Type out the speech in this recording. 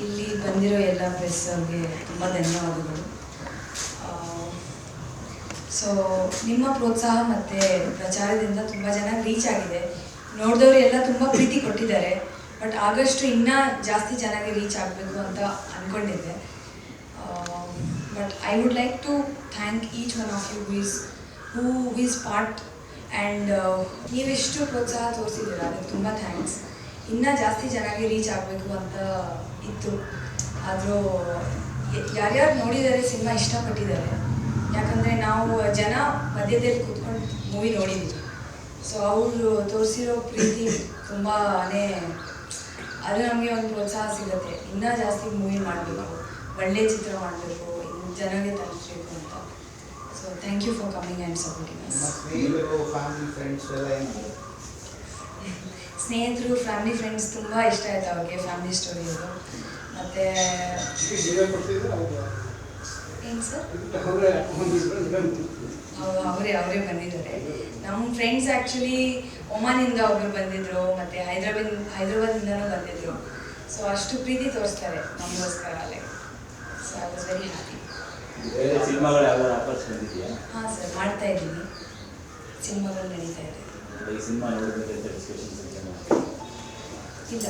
ಇಲ್ಲಿ ಬಂದಿರೋ ಎಲ್ಲ ಪ್ರೆಸ್ ಅವ್ರಿಗೆ ತುಂಬ ಧನ್ಯವಾದಗಳು. ಸೊ ನಿಮ್ಮ ಪ್ರೋತ್ಸಾಹ ಮತ್ತು ಪ್ರಚಾರದಿಂದ ತುಂಬ ಜನ ರೀಚ್ ಆಗಿದೆ. ನೋಡಿದವರು ಎಲ್ಲ ತುಂಬ ಪ್ರೀತಿ ಕೊಟ್ಟಿದ್ದಾರೆ. ಬಟ್ ಆಗಷ್ಟು ಇನ್ನೂ ಜಾಸ್ತಿ ಚೆನ್ನಾಗಿ ರೀಚ್ ಆಗಬೇಕು ಅಂತ ಅಂದ್ಕೊಂಡಿದ್ದೆ. But I would like to thank each one of you who is part. And ನೀವೆಷ್ಟು ಪ್ರೋತ್ಸಾಹ ತೋರಿಸಿದ್ದೀರ ಅದಕ್ಕೆ ತುಂಬ ಥ್ಯಾಂಕ್ಸ್. ಇನ್ನೂ ಜಾಸ್ತಿ ಚೆನ್ನಾಗಿ ರೀಚ್ ಆಗಬೇಕು ಅಂತ ಇತ್ತು. ಆದರೂ ಯಾರ್ಯಾರು ನೋಡಿದ್ದಾರೆ ಸಿನಿಮಾ ಇಷ್ಟಪಟ್ಟಿದ್ದಾರೆ. ಯಾಕಂದರೆ ನಾವು ಜನ ಮಧ್ಯದಲ್ಲಿ ಕೂತ್ಕೊಂಡು ಮೂವಿ ನೋಡಿದ್ದೀವಿ. ಸೊ ಅವರು ತೋರಿಸಿರೋ ಪ್ರೀತಿ ತುಂಬಾ ಅದು ನಮಗೆ ಒಂದು ಪ್ರೋತ್ಸಾಹ ಸಿಗುತ್ತೆ. ಇನ್ನೂ ಜಾಸ್ತಿ ಮೂವಿ ಮಾಡಬೇಕು, ಒಳ್ಳೆಯ ಚಿತ್ರ ಮಾಡಬೇಕು, ಜನರಿಗೆ ತಲುಪಿಸಬೇಕು ಅಂತ. So thank you for coming and supporting us. ಸ್ನೇಹಿತರು, ಫ್ಯಾಮಿಲಿ ಫ್ರೆಂಡ್ಸ್ ತುಂಬ ಇಷ್ಟ ಆಯ್ತು ಅವ್ರಿಗೆ ಫ್ಯಾಮಿಲಿ ಸ್ಟೋರಿ ಅದು. ಮತ್ತು ಏನು ಸರ್, ಅವರೇ ಬಂದಿದ್ದಾರೆ. ನಮ್ಮ ಫ್ರೆಂಡ್ಸ್ ಆ್ಯಕ್ಚುಲಿ ಒಮಾನಿಂದ ಒಬ್ಬರು ಬಂದಿದ್ದರು, ಮತ್ತು ಹೈದ್ರಾಬಾದಿಂದನೂ ಬಂದಿದ್ದರು. ಸೊ ಅಷ್ಟು ಪ್ರೀತಿ ತೋರಿಸ್ತಾರೆ ನಮಗೋಸ್ಕರ ಅಲ್ಲೇ. So I was very happy. ಹಾಂ ಸರ್, ಮಾಡ್ತಾ ಇದ್ದೀನಿ. ಸಿನಿಮಾಗಳು ನಡೀತಾ ಇದೆ. ಇಲ್ಲ.